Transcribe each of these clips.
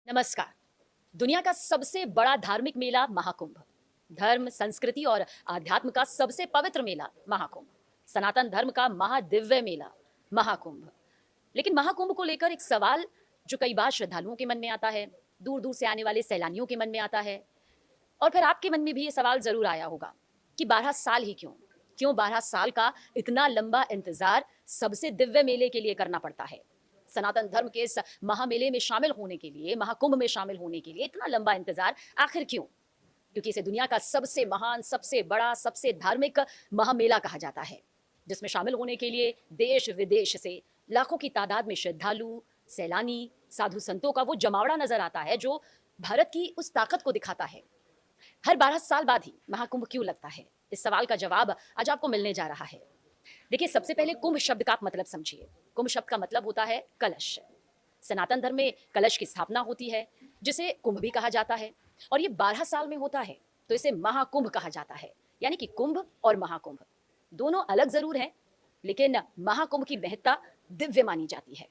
नमस्कार। दुनिया का सबसे बड़ा धार्मिक मेला महाकुंभ, धर्म, संस्कृति और आध्यात्म का सबसे पवित्र मेला महाकुंभ, सनातन धर्म का महादिव्य मेला महाकुंभ। लेकिन महाकुंभ को लेकर एक सवाल जो कई बार श्रद्धालुओं के मन में आता है, दूर दूर से आने वाले सैलानियों के मन में आता है, और फिर आपके मन में भी ये सवाल जरूर आया होगा कि 12 साल ही क्यों? क्यों 12 साल का इतना लंबा इंतजार सबसे दिव्य मेले के लिए करना पड़ता है? सनातन धर्म के इस महामेले में शामिल होने के लिए, महाकुंभ में शामिल होने के लिए इतना लंबा इंतजार आखिर क्यों? क्योंकि इसे दुनिया का सबसे महान, सबसे बड़ा, सबसे धार्मिक महामेला कहा जाता है, जिसमें शामिल होने के लिए देश विदेश से लाखों की तादाद में श्रद्धालु, सैलानी, साधु संतों का वो जमावड़ा नजर आता है जो भारत की उस ताकत को दिखाता है। हर 12 साल बाद ही महाकुंभ क्यों लगता है? इस सवाल का जवाब आज आपको मिलने जा रहा है। देखिए, सबसे पहले कुंभ शब्द का आप मतलब समझिए। कुंभ शब्द का मतलब होता है कलश। सनातन धर्म में कलश की स्थापना होती है, जिसे कुंभ भी कहा जाता है, और ये 12 साल में होता है, तो इसे महाकुंभ कहा जाता है। यानी कि कुंभ और महाकुंभ दोनों अलग जरूर हैं, लेकिन महाकुंभ की महत्ता दिव्य मानी जाती है।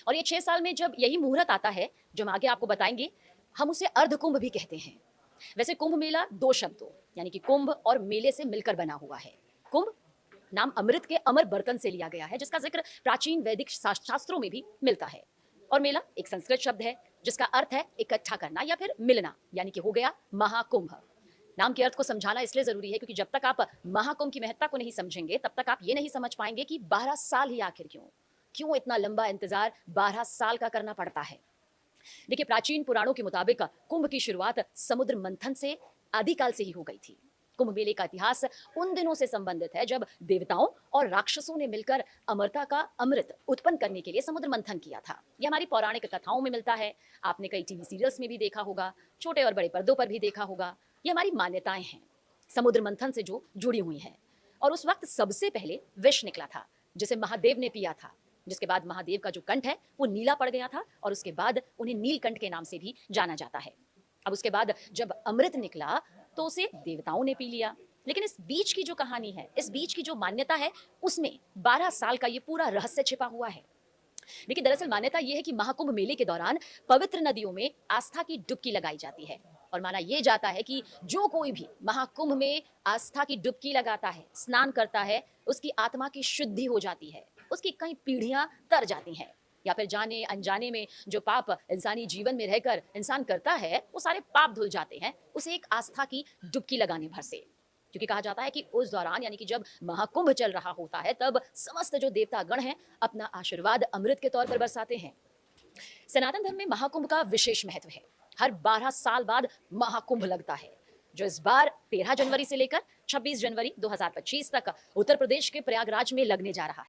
और ये 6 साल में जब यही मुहूर्त आता है, जो हम आगे आपको बताएंगे, हम उसे अर्धकुंभ भी कहते हैं। वैसे कुंभ मेला दो शब्दों यानी कि कुंभ और मेले से मिलकर बना हुआ है। कुंभ नाम अमृत के अमर बर्तन से लिया गया है, जिसका जिक्र प्राचीन वैदिक शास्त्रों में भी मिलता है। और मेला एक संस्कृत शब्द है जिसका अर्थ है इकट्ठा करना या फिर मिलना, यानी कि हो गया महाकुंभ। नाम के अर्थ को समझाना इसलिए जरूरी है क्योंकि जब तक आप महाकुंभ की महत्ता को नहीं समझेंगे, तब तक आप ये नहीं समझ पाएंगे कि 12 साल ही आखिर क्यों? क्यों इतना लंबा इंतजार 12 साल का करना पड़ता है? देखिए, प्राचीन पुराणों के मुताबिक कुंभ की शुरुआत समुद्र मंथन से आदिकाल से ही हो गई थी। कुंभ मेले का इतिहास उन दिनों से संबंधित है जब देवताओं और राक्षसों ने मिलकर अमरता का अमृत उत्पन्न करने के लिए समुद्र मंथन किया था। यह हमारी पौराणिक कथाओं में मिलता है। आपने कई टीवी सीरियल्स में भी देखा होगा, छोटे और बड़े पर्दों पर भी देखा होगा। ये हमारी मान्यताएं हैं, समुद्र मंथन से जो जुड़ी हुई हैं। और उस वक्त सबसे पहले विष निकला था, जिसे महादेव ने पिया था, जिसके बाद महादेव का जो कंठ है वो नीला पड़ गया था, और उसके बाद उन्हें नीलकंठ के नाम से भी जाना जाता है। अब उसके बाद जब अमृत निकला तो उसे देवताओं ने पी लिया। लेकिन इस बीच की जो कहानी है, इस बीच की जो मान्यता है, उसमें 12 साल का ये पूरा रहस्य छिपा हुआ है। देखिए, दरअसल मान्यता यह है कि महाकुंभ मेले के दौरान पवित्र नदियों में आस्था की डुबकी लगाई जाती है, और माना यह जाता है कि जो कोई भी महाकुंभ में आस्था की डुबकी लगाता है, स्नान करता है, उसकी आत्मा की शुद्धि हो जाती है, उसकी कई पीढ़ियां तर जाती हैं, या फिर जाने अनजाने में जो पाप इंसानी जीवन में रहकर इंसान करता है, वो सारे पाप धुल जाते हैं उसे एक आस्था की डुबकी लगाने भर से। क्योंकि कहा जाता है कि उस दौरान यानी कि जब महाकुंभ चल रहा होता है, तब समस्त जो देवता गण हैं अपना आशीर्वाद अमृत के तौर पर बरसाते हैं। सनातन धर्म में महाकुंभ का विशेष महत्व है। हर 12 साल बाद महाकुंभ लगता है, जो इस बार 13 जनवरी से लेकर 26 जनवरी 2025 तक उत्तर प्रदेश के प्रयागराज में लगने जा रहा है।